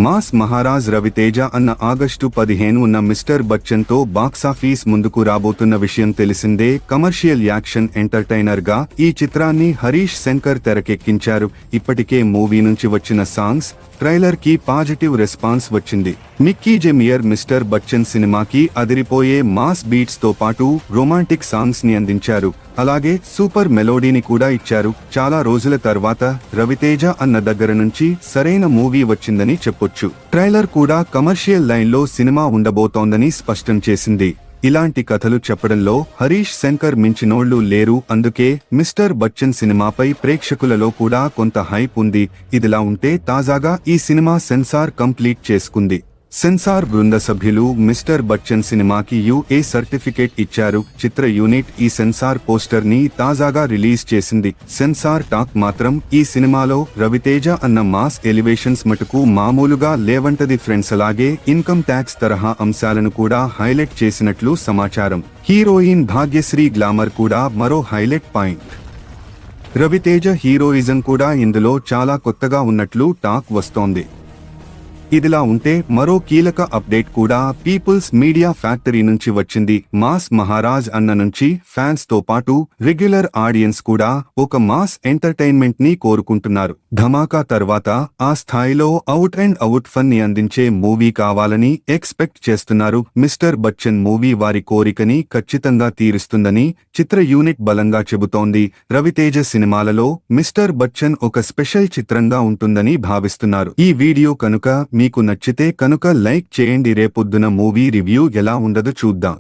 Mass Maharaj Raviteja అన్న August 15 ఉన్న mister Bachchan తో బాక్సాఫీస్ ముందుకు రాబోతున్న విషయం తెలిసిందే. కమర్షియల్ యాక్షన్ ఎంటర్టైనర్ గా ఈ చిత్రాన్ని హరీష్ శంకర్ తెరకెక్కించారు. ఇప్పటికే మూవీ నుంచి వచ్చిన సాంగ్స్, ట్రైలర్ కి పాజిటివ్ రెస్పాన్స్ వచ్చింది. మిక్కీ జెమియర్ మిస్టర్ బచ్చన్ సినిమాకి అదిరిపోయే మాస్ బీట్స్ తో పాటు రొమాంటిక్ సాంగ్స్ ని అందించారు. అలాగే సూపర్ మెలోడీని కూడా ఇచ్చారు. చాలా రోజుల తర్వాత రవితేజ అన్న దగ్గర నుంచి సరైన మూవీ వచ్చిందని చెప్పొచ్చు. ట్రైలర్ కూడా కమర్షియల్ లైన్ లో సినిమా ఉండబోతోందని స్పష్టం చేసింది. ఇలాంటి కథలు చెప్పడంలో హరీష్ శంకర్ మించినోళ్లు లేరు. అందుకే మిస్టర్ బచ్చన్ సినిమాపై ప్రేక్షకులలో కూడా కొంత హైప్ ఉంది. ఇదిలా ఉంటే తాజాగా ఈ సినిమా సెన్సార్ కంప్లీట్ చేసుకుంది. సెన్సార్ బృంద సభ్యులు మిస్టర్ బచ్చన్ సినిమాకి యుఏ సర్టిఫికేట్ ఇచ్చారు. చిత్ర యూనిట్ ఈ సెన్సార్ పోస్టర్ ని తాజాగా రిలీజ్ చేసింది. సెన్సార్ టాక్ మాత్రం ఈ సినిమాలో రవితేజ అన్న మాస్ ఎలివేషన్స్ మటుకు మామూలుగా లేవంటది ఫ్రెండ్స్. అలాగే ఇన్కమ్ ట్యాక్స్ తరహా అంశాలను కూడా హైలైట్ చేసినట్లు సమాచారం. హీరోయిన్ భాగ్యశ్రీ గ్లామర్ కూడా మరో హైలైట్ పాయింట్. రవితేజ హీరోయిజం కూడా ఇందులో చాలా కొత్తగా ఉన్నట్లు టాక్ వస్తోంది. ఇదిలా ఉంటే మరో కీలక అప్డేట్ కూడా పీపుల్స్ మీడియా ఫ్యాక్టరీ నుంచి వచ్చింది. మాస్ మహారాజ్ అన్న నుంచి ఫ్యాన్స్ తో పాటు రెగ్యులర్ ఆడియన్స్ కూడా ఒక మాస్ ఎంటర్టైన్మెంట్ ని కోరుకుంటున్నారు. ధమాకా తర్వాత ఆ స్థాయిలో అవుట్ అండ్ అవుట్ ఫన్ ని అందించే మూవీ కావాలని ఎక్స్పెక్ట్ చేస్తున్నారు. మిస్టర్ బచ్చన్ మూవీ వారి కోరికని ఖచ్చితంగా తీరుస్తుందని చిత్ర యూనిట్ బలంగా చెబుతోంది. రవితేజ సినిమాలలో మిస్టర్ బచ్చన్ ఒక స్పెషల్ చిత్రంగా ఉంటుందని భావిస్తున్నారు. ఈ వీడియో కనుక మీకు నచ్చితే కనుక లైక్ చేయండి. రేపొద్దున మూవీ రివ్యూ ఎలా ఉండదో చూద్దాం.